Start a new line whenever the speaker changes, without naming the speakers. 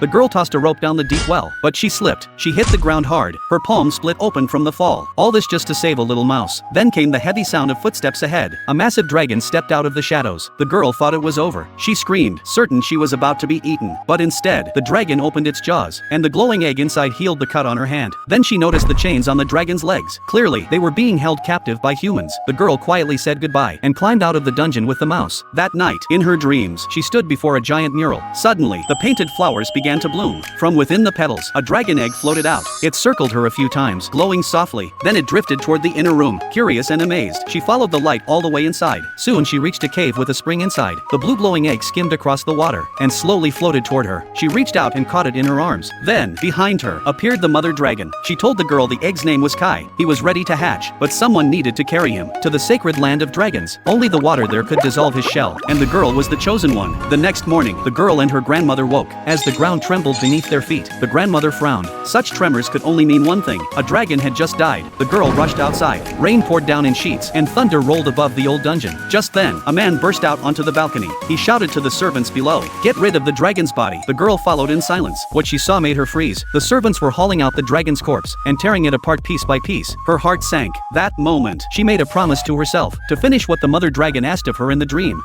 The girl tossed a rope down the deep well, but she slipped. She hit the ground hard. Her palm split open from the fall. All this just to save a little mouse. Then came the heavy sound of footsteps ahead. A massive dragon stepped out of the shadows. The girl thought it was over. She screamed, certain she was about to be eaten. But instead, the dragon opened its jaws, and the glowing egg inside healed the cut on her hand. Then she noticed the chains on the dragon's legs. Clearly, they were being held captive by humans. The girl quietly said goodbye and climbed out of the dungeon with the mouse. That night, in her dreams, she stood before a giant mural. Suddenly, the painted flowers began to bloom. From within the petals, a dragon egg floated out. It circled her a few times, glowing softly. Then it drifted toward the inner room. Curious and amazed, she followed the light all the way inside. Soon she reached a cave with a spring inside. The blue glowing egg skimmed across the water and slowly floated toward her. She reached out and caught it in her arms. Then, behind her, appeared the mother dragon. She told the girl the egg's name was Kai. He was ready to hatch, but someone needed to carry him to the sacred land of dragons. Only the water there could dissolve his shell, and the girl was the chosen one. The next morning, the girl and her grandmother woke. As the ground trembled beneath their feet, the grandmother frowned. Such tremors could only mean one thing: a dragon had just died. The girl rushed outside. Rain poured down in sheets, and thunder rolled above the old dungeon. Just then, a man burst out onto the balcony. He shouted to the servants below, "Get rid of the dragon's body." The girl followed in silence. What she saw made her freeze. The servants were hauling out the dragon's corpse and tearing it apart piece by piece. Her heart sank. That moment, she made a promise to herself to finish what the mother dragon asked of her in the dream.